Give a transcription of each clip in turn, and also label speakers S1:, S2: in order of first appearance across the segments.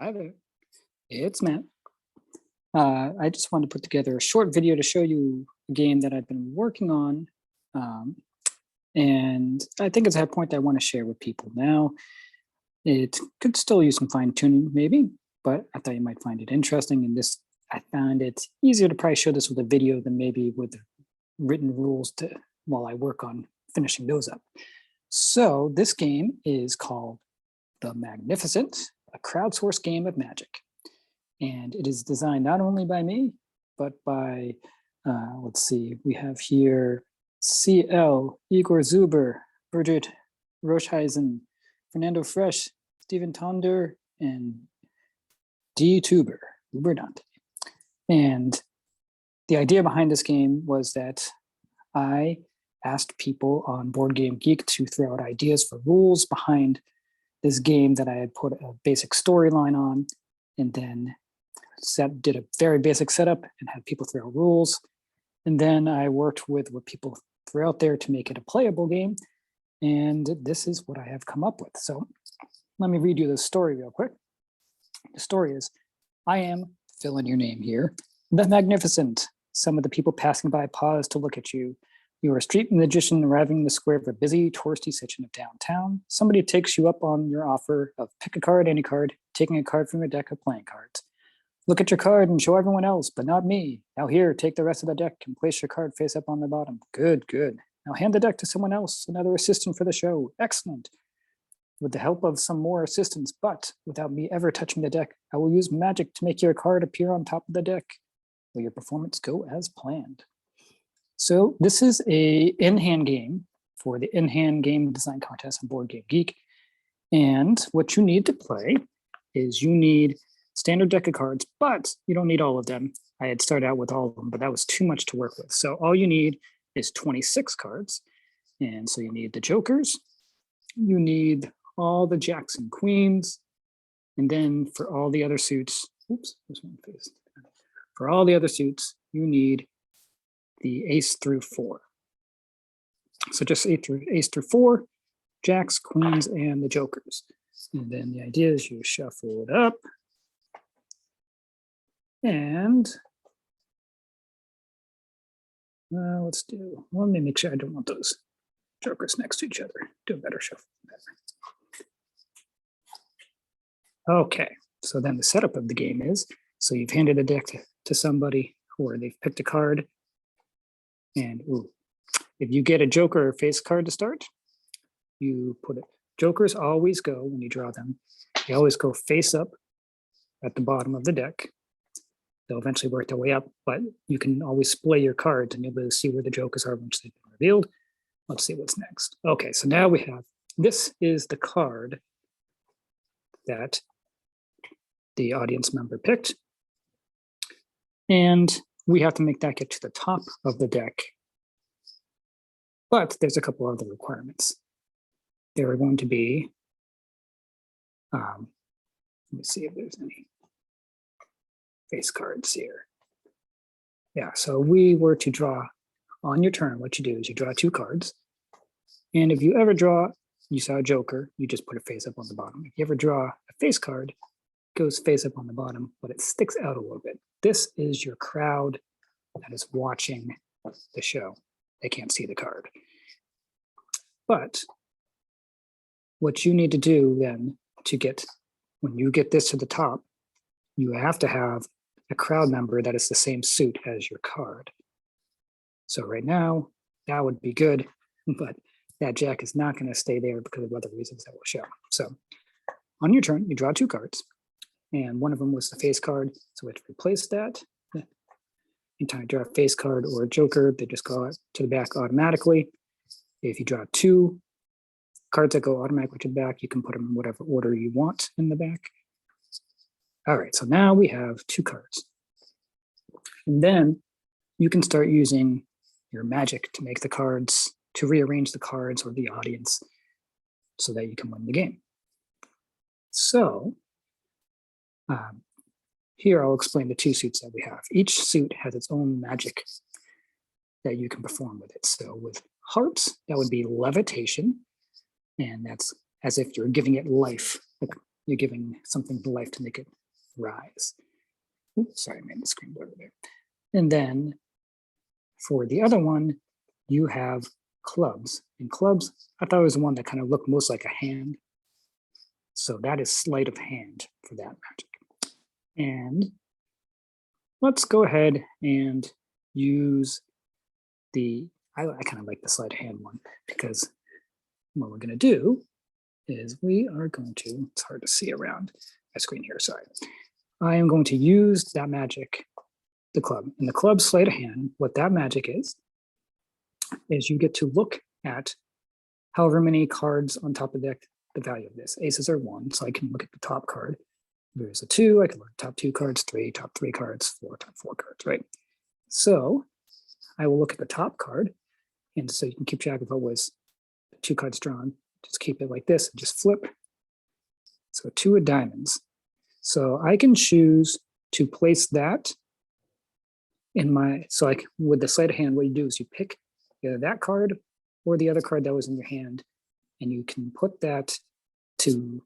S1: Hi there, it's Matt. I just wanted to put together a short video to show you a game that I've been working on. And I think it's at a point that I want to share with people now. It could still use some fine tuning maybe, but I thought you might find it interesting. And I found it easier to probably show this with a video than maybe with written rules while I work on finishing those up. So this game is called The Magnificent, a crowdsourced game of magic. And it is designed not only by me, but by, let's see, we have here CL, Igor, Zuber, Birgit, Röscheisen, Fernando, Stephen Tondeur, and Teuber, Dante. And the idea behind this game was that I asked people on Board Game Geek to throw out ideas for rules behind this game that I had put a basic storyline on, and then did a very basic setup and had people throw out rules. And then I worked with what people threw out there to make it a playable game. And this is what I have come up with. So let me read you the story real quick. The story is, I am, fill in your name here, the Magnificent. Some of the people passing by pause to look at you. You are a street magician arriving in the square of a busy, touristy section of downtown. Somebody takes you up on your offer of pick a card, any card, taking a card from your deck of playing cards. Look at your card and show everyone else, but not me. Now here, take the rest of the deck and place your card face up on the bottom. Good, good. Now hand the deck to someone else, another assistant for the show. Excellent. With the help of some more assistants, but without me ever touching the deck, I will use magic to make your card appear on top of the deck. Will your performance go as planned? So this is a in-hand game for the in-hand game design contest on Board Game Geek. And what you need to play is you need standard deck of cards, but you don't need all of them. I had started out with all of them, but that was too much to work with. So all you need is 26 cards. And so you need the jokers, you need all the jacks and queens, and then for all the other suits, oops, this one faced. For all the other suits, you need the ace through 4. So just ace through 4, jacks, queens, and the jokers. And then the idea is you shuffle it up. And let me make sure I don't want those jokers next to each other. Do a better shuffle. Okay, so then the setup of the game is, so you've handed a deck to somebody, or they've picked a card. And if you get a joker or face card to start, you put it. Jokers always go, when you draw them, they always go face up at the bottom of the deck. They'll eventually work their way up, but you can always splay your cards and you'll be able to see where the jokers are once they've been revealed. Let's see what's next. Okay, so now we have, this is the card that the audience member picked. And we have to make that get to the top of the deck. But there's a couple other requirements. There are going to be, let me see if there's any face cards here. Yeah, so we were to draw on your turn. What you do is you draw 2 cards. And if you ever draw, you saw a joker, you just put a face up on the bottom. If you ever draw a face card, it goes face up on the bottom, but it sticks out a little bit. This is your crowd that is watching the show. They can't see the card. But what you need to do then to get, when you get this to the top, you have to have a crowd member that is the same suit as your card. So right now, that would be good, but that jack is not going to stay there because of other reasons that we'll show. So on your turn, you draw 2 cards, and one of them was the face card. So we have to replace that. Anytime you draw a face card or a joker, they just go to the back automatically. If you draw 2 cards that go automatically to the back, you can put them in whatever order you want in the back. All right, so now we have 2 cards. And then you can start using your magic to make the cards, to rearrange the cards or the audience so that you can win the game. So here I'll explain the 2 suits that we have. Each suit has its own magic that you can perform with it. So with hearts, that would be levitation. And that's as if you're giving it life. you're giving something life to make it rise. Oops, sorry, I made the screen blur there. And then for the other one, you have clubs. And clubs, I thought it was the one that kind of looked most like a hand. So that is sleight of hand for that magic. And let's go ahead and use I kind of like the sleight of hand one, because what we're going to do is we are going to, it's hard to see around my screen here, sorry. I am going to use that magic, the club. And the club sleight of hand, what that magic is you get to look at however many cards on top of the deck, the value of this. Aces are 1, so I can look at the top card. If there's a 2, I can look at top 2 cards, 3, top 3 cards, 4, top 4 cards, right? So I will look at the top card, and so you can keep track of what was 2 cards drawn. Just keep it like this and just flip. So 2 of diamonds. So I can choose to place that in my, so with the sleight of hand, what you do is you pick either that card or the other card that was in your hand, and you can put that to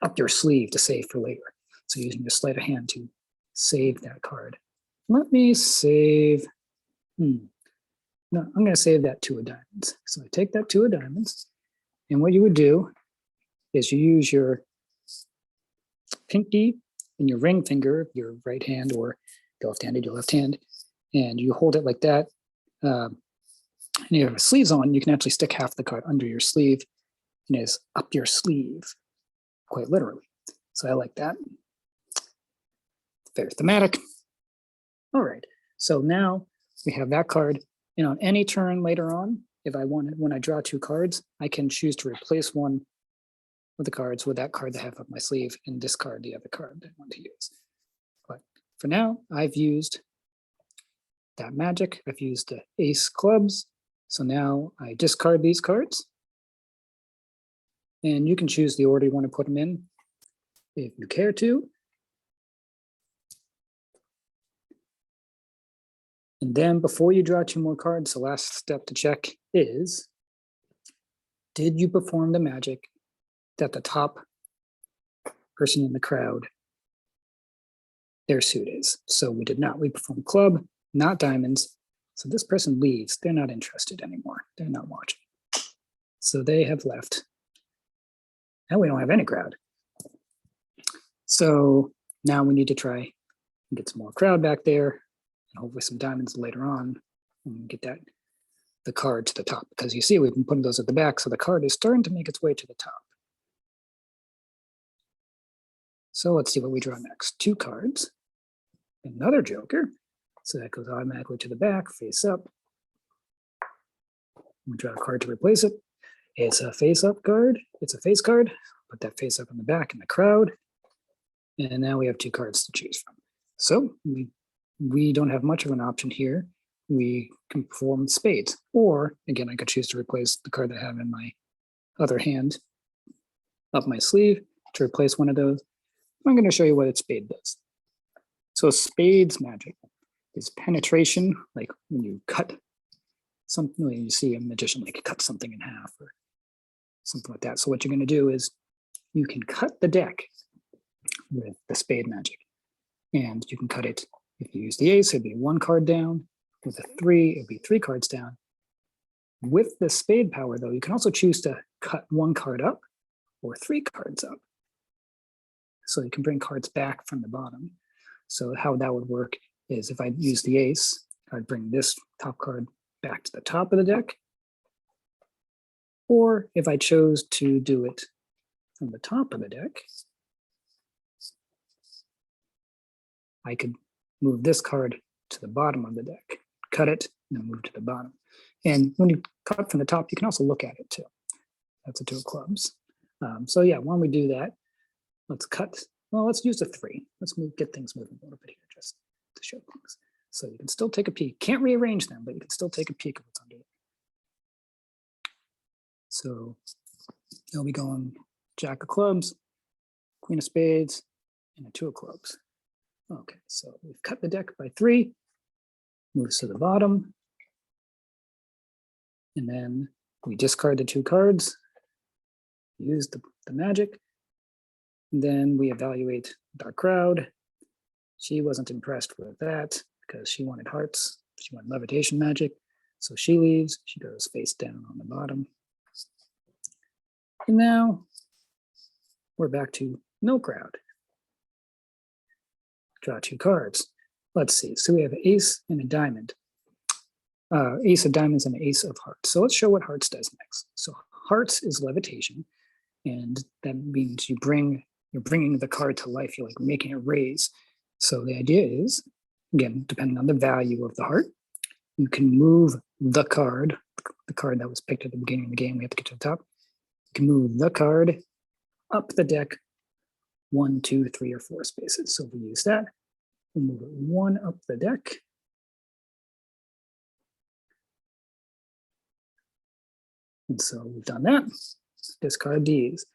S1: up your sleeve to save for later. So using your sleight of hand to save that card. Let me save, no, I'm going to save that 2 of diamonds. So I take that 2 of diamonds, and what you would do is you use your pinky and your ring finger, your right hand, or left-handed, your left hand, and you hold it like that. And you have sleeves on, you can actually stick half the card under your sleeve, and it's up your sleeve, quite literally. So I like that. Very thematic. All right, so now we have that card, and on any turn later on, if I wanted, when I draw 2 cards, I can choose to replace one with the cards with that card that I have up my sleeve and discard the other card that I want to use. But for now, I've used that magic. I've used the ace clubs. So now I discard these cards. And you can choose the order you want to put them in if you care to. And then before you draw 2 more cards, the last step to check is, did you perform the magic that the top person in the crowd, their suit is? So we did not. We performed club, not diamonds. So this person leaves. They're not interested anymore. They're not watching. So they have left. Now we don't have any crowd. So now we need to try and get some more crowd back there, and hopefully some diamonds later on, and get that the card to the top, because you see we've been putting those at the back, so the card is starting to make its way to the top. So let's see what we draw next. 2 cards, another joker, so that goes automatically to the back, face up. We draw a card to replace it. It's a face-up card. It's a face card. Put that face up in the back in the crowd. And now we have 2 cards to choose from. So we don't have much of an option here. We can perform spades. Or, again, I could choose to replace the card that I have in my other hand up my sleeve to replace one of those. I'm going to show you what a spade does. So spades magic is penetration, like when you cut something, you see a magician like cut something in half or something like that. So what you're going to do is you can cut the deck with the spade magic, and you can cut it. If you use the ace, it'd be 1 card down. With a 3, it'd be 3 cards down. With the spade power, though, you can also choose to cut 1 card up or 3 cards up. So you can bring cards back from the bottom. So how that would work is if I use the ace, I'd bring this top card back to the top of the deck. Or if I chose to do it from the top of the deck, I could move this card to the bottom of the deck, cut it, and then move to the bottom. And when you cut from the top, you can also look at it too. That's a 2 of clubs. So yeah, when we do that, let's cut. Well, let's use a 3. Let's get things moving a little bit here just to show things. So you can still take a peek. Can't rearrange them, but you can still take a peek of what's under it. So they'll be going Jack of clubs, Queen of spades, and a 2 of clubs. Okay, so we've cut the deck by 3, moves to the bottom, and then we discard the 2 cards, use the magic, Then we evaluate our crowd. She wasn't impressed with that because she wanted hearts. She wanted levitation magic. So she leaves. She goes face down on the bottom. And now we're back to no crowd. Draw 2 cards. Let's see. So we have an ace and a diamond. Ace of diamonds and an ace of hearts. So let's show what hearts does next. So hearts is levitation, and that means you're bringing the card to life. You're like making it raise. So the idea is, again, depending on the value of the heart, you can move the card that was picked at the beginning of the game. We have to get to the top. You can move the card up the deck 1, 2, 3, or 4 spaces. So if we use that, we'll move it 1 up the deck. And so we've done that. Discard these.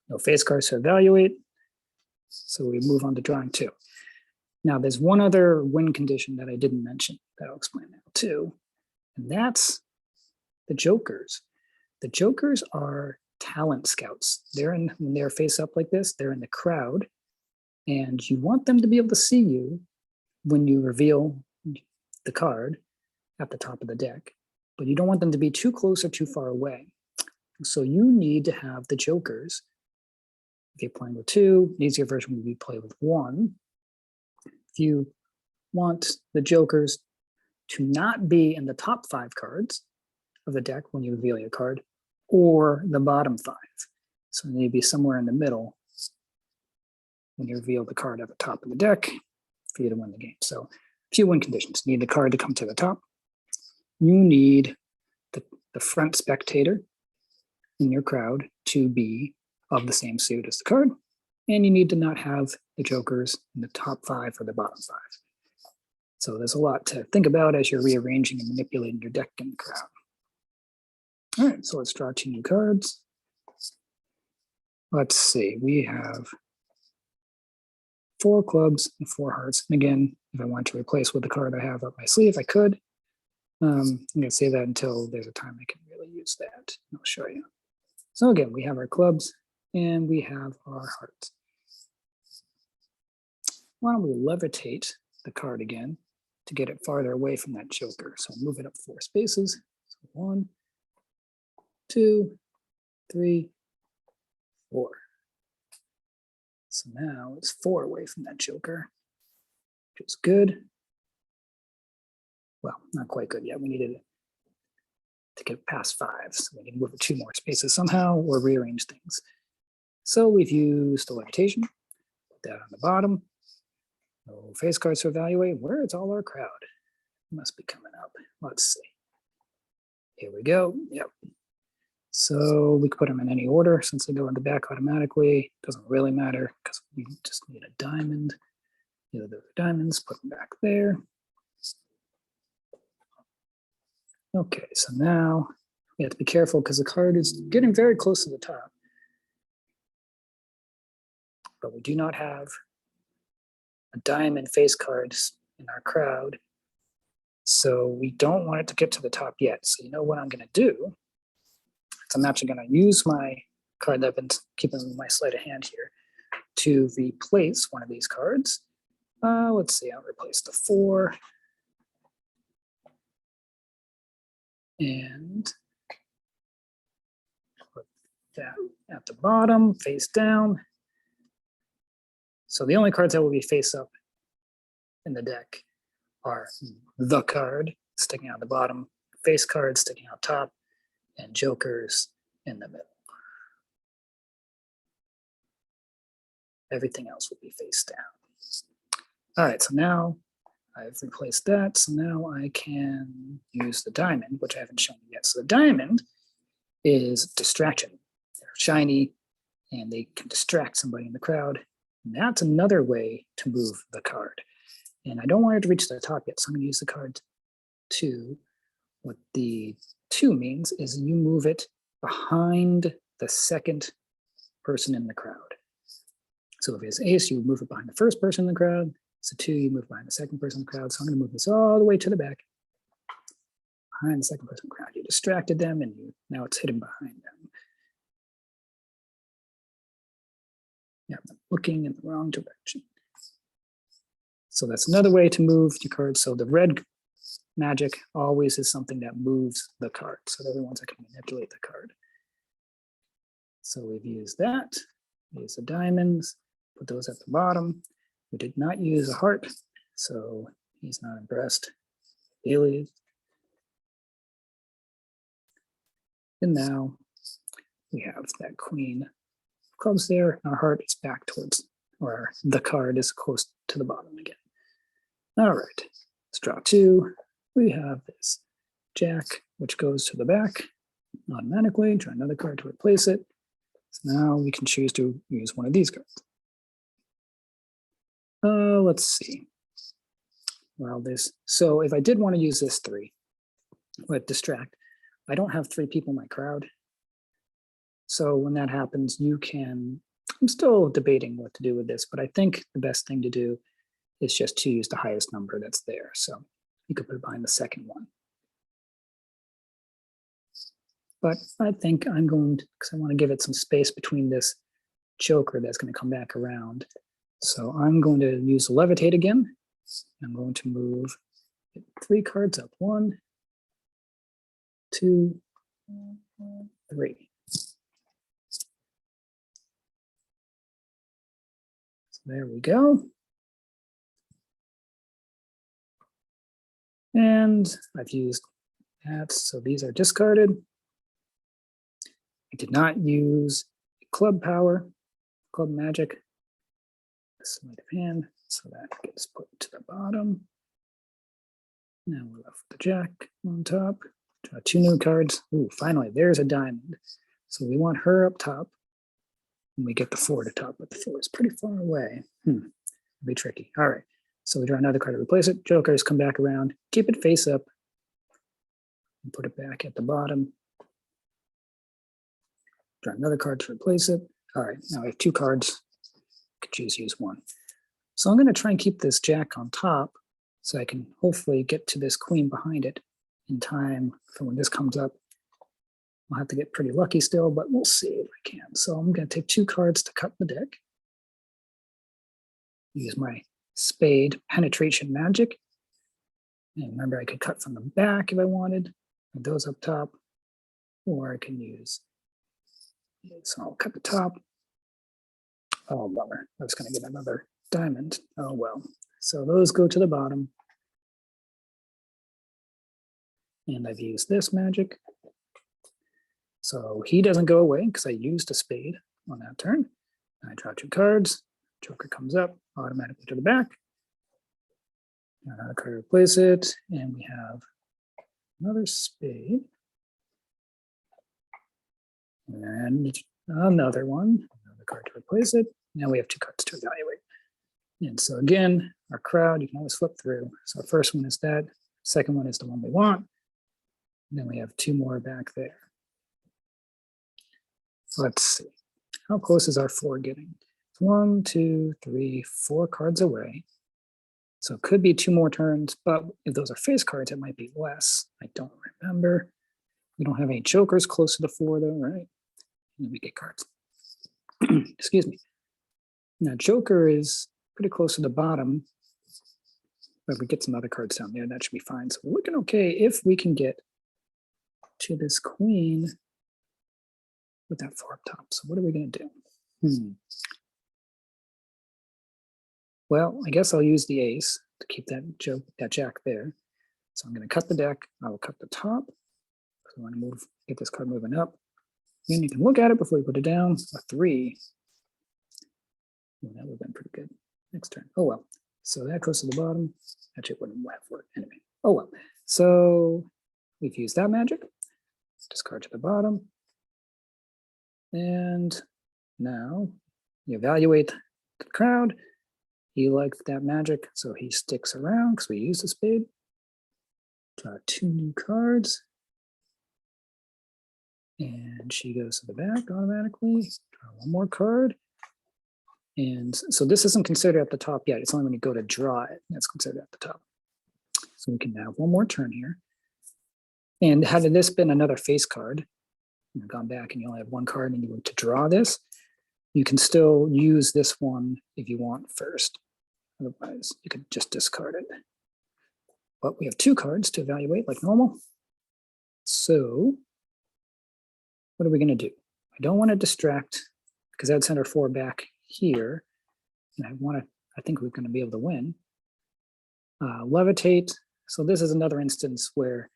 S1: No face cards to evaluate. So we move on to drawing 2. Now there's one other win condition that I didn't mention that I'll explain now too. And that's the jokers. The jokers are talent scouts. When they're face up like this, they're in the crowd. And you want them to be able to see you when you reveal the card at the top of the deck. But you don't want them to be too close or too far away. So you need to have the jokers. If you're playing with 2, an easier version would be play with 1. If you want the jokers to not be in the top 5 cards of the deck when you reveal your card, or the bottom 5. So they need to be somewhere in the middle when you reveal the card at the top of the deck for you to win the game. So a few win conditions. You need the card to come to the top. You need the front spectator in your crowd to be of the same suit as the card. And you need to not have the jokers in the top 5 or the bottom 5. So there's a lot to think about as you're rearranging and manipulating your deck in the crowd. All right, so let's draw 2 new cards. Let's see, we have 4 clubs and 4 hearts. And again, if I want to replace with the card I have up my sleeve, I could. I'm going to save that until there's a time I can really use that. I'll show you. So again, we have our clubs and we have our hearts. Why don't we levitate the card again to get it farther away from that joker? So move it up 4 spaces. So 1, 2, 3, 4. So now it's 4 away from that joker, which is good. Well, not quite good yet. We needed to get past 5. So we need to move it 2 more spaces somehow or rearrange things. So we've used the levitation, put that on the bottom. No face cards to evaluate. Where is all our crowd? It must be coming up. Let's see. Here we go. Yep. So we can put them in any order since they go in the back automatically. Doesn't really matter because we just need a diamond. The other diamonds, put them back there. Okay, so now we have to be careful because the card is getting very close to the top. But we do not have a diamond face card in our crowd. So we don't want it to get to the top yet. So you know what I'm going to do? I'm actually going to use my card that I've been keeping in my sleight of hand here to replace one of these cards. Let's see, I'll replace the 4. And put that at the bottom, face down. So the only cards that will be face up in the deck are the card sticking out the bottom, face cards sticking out top, and jokers in the middle. Everything else will be face down. All right, so now I've replaced that. So now I can use the diamond, which I haven't shown you yet. So the diamond is distraction. They're shiny and they can distract somebody in the crowd. And that's another way to move the card. And I don't want it to reach the top yet, so I'm going to use the card 2. What the 2 means is you move it behind the second person in the crowd. So if it's ace, you move it behind the first person in the crowd. So 2, you move behind the second person in the crowd. So I'm going to move this all the way to the back, behind the second person in the crowd. You distracted them, and now it's hidden behind them. Yeah, looking in the wrong direction. So that's another way to move your cards. So the red magic always is something that moves the card. So they're the ones that can manipulate the card. So we've used that. Use the diamonds, put those at the bottom. We did not use a heart, so he's not impressed. Really. And now we have that queen of clubs there. Our heart is back towards, or the card is close to the bottom again. All right, let's draw two. We have this jack, which goes to the back automatically. Draw another card to replace it. So now we can choose to use one of these cards. Let's see. Well, so if I did want to use this three, but distract, I don't have three people in my crowd. So when that happens, I'm still debating what to do with this, but I think the best thing to do is just to use the highest number that's there. So you could put it behind the second one. But I think I'm going to, because I want to give it some space between this joker that's going to come back around. So I'm going to use levitate again. I'm going to move 3 cards up. 1, 2, 3. So there we go. And I've used that, so these are discarded. I did not use club power, club magic, sleight of hand, so that gets put to the bottom. Now we're left with the jack on top. Draw 2 new cards. Ooh, finally, there's a diamond. So we want her up top, and we get the 4 to top, but the 4 is pretty far away. It'll be tricky. All right, so we draw another card to replace it. Jokers come back around, keep it face up, and put it back at the bottom. Draw another card to replace it. All right, now I have 2 cards. I could use one. So I'm going to try and keep this jack on top so I can hopefully get to this queen behind it in time for when this comes up. I'll have to get pretty lucky still, but we'll see if I can. So I'm going to take 2 cards to cut the deck. Use my spade penetration magic. And remember, I could cut from the back if I wanted, with those up top, or I can use. So I'll cut the top. Oh, bummer. I was going to get another diamond. Oh, well. So those go to the bottom. And I've used this magic. So he doesn't go away because I used a spade on that turn. I draw 2 cards. Joker comes up automatically to the back. Another card to replace it. And we have another spade. And another one, another card to replace it. Now we have 2 cards to evaluate. And so again, our crowd, you can always flip through. So our first one is that, second one is the one we want. And then we have 2 more back there. Let's see, how close is our 4 getting? 1, 2, 3, 4 cards away. So it could be 2 more turns, but if those are face cards, it might be less. I don't remember. We don't have any jokers close to the 4 though, right? And we get cards. Excuse me. Now joker is pretty close to the bottom, but we get some other cards down there, that should be fine. So we're looking okay if we can get to this queen with that 4 up top. So what are we going to do? Well, I guess I'll use the ace to keep that jack there. So I'm going to cut the deck. I will cut the top. So I want to get this card moving up. And you can look at it before you put it down. A 3. Well, that would have been pretty good. Next turn. Oh well. So that goes to the bottom. Actually, it wouldn't have worked anyway. Oh well. So we've used that magic. Discard to the bottom. And now you evaluate the crowd. He liked that magic, so he sticks around because we used a spade. Draw 2 new cards. And she goes to the back automatically. Draw 1 more card. And so this isn't considered at the top yet. It's only when you go to draw it that's considered at the top. So we can have 1 more turn here. And had this been another face card, you've gone back and you only have 1 card and you were to draw this, you can still use this one if you want first. Otherwise, you could just discard it. But we have 2 cards to evaluate like normal. So what are we going to do? I don't want to distract because that would send our 4 back here. And I think we're going to be able to win. Levitate. So this is another instance where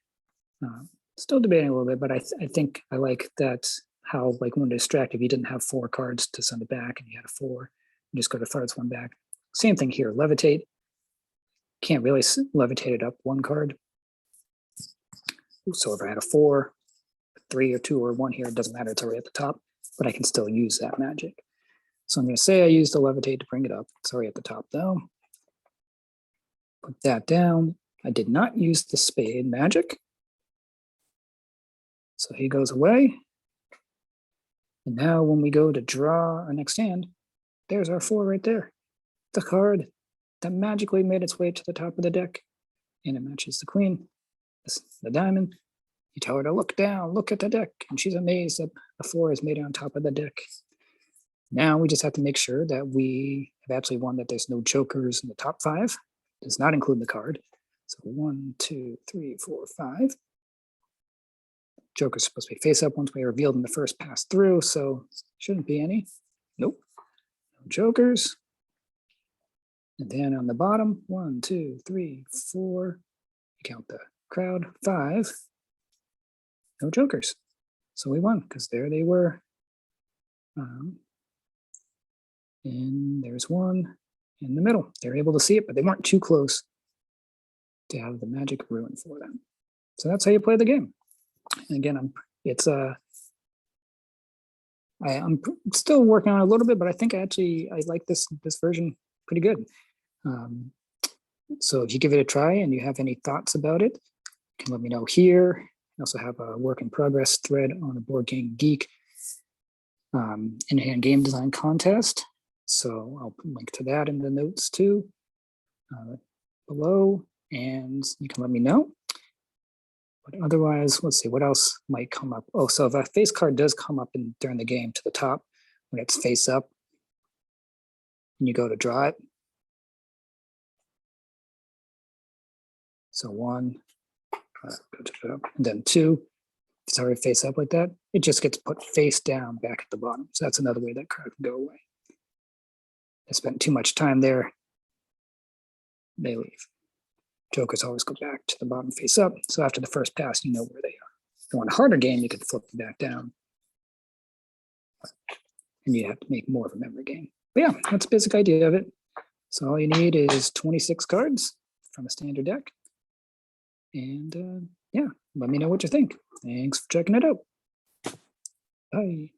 S1: still debating a little bit, but I think I like that how like when distract, if you didn't have 4 cards to send it back and you had a 4, you just go to farthest one back. Same thing here, levitate. Can't really levitate it up 1 card. So if I had a 4, 3 or 2 or 1 here, it doesn't matter, it's already at the top, but I can still use that magic. So I'm going to say I used the levitate to bring it up. It's already at the top though. Put that down. I did not use the spade magic. So he goes away. And now when we go to draw our next hand, there's our 4 right there. The card that magically made its way to the top of the deck. And it matches the queen, the diamond. You tell her to look down, look at the deck. And she's amazed that the 4 is made on top of the deck. Now we just have to make sure that we have actually won, that there's no jokers in the top 5. Does not include the card. So 1, 2, 3, 4, 5. Joker's supposed to be face up once we revealed in the first pass through, so shouldn't be any. Nope. No jokers. And then on the bottom, 1, 2, 3, 4. You count the crowd, 5. No jokers. So we won because there they were. And there's 1 in the middle. They're able to see it, but they weren't too close to have the magic ruined for them. So that's how you play the game. And again, I'm still working on it a little bit, but I think I like this version pretty good. So if you give it a try and you have any thoughts about it, you can let me know here. I also have a work in progress thread on the Board Game Geek in-hand game design contest. So I'll put a link to that in the notes too below, and you can let me know. But otherwise, let's see what else might come up. Oh, so if a face card does come up during the game to the top when it's face up, and you go to draw it. So 1, and then 2. If it's already face up like that, it just gets put face down back at the bottom. So that's another way that card can go away. I spent too much time there. They leave. Jokers always go back to the bottom face up. So after the first pass, you know where they are. If you want a harder game, you could flip them back down. And you have to make more of a memory game. But yeah, that's the basic idea of it. So all you need is 26 cards from a standard deck. And yeah, let me know what you think. Thanks for checking it out. Bye.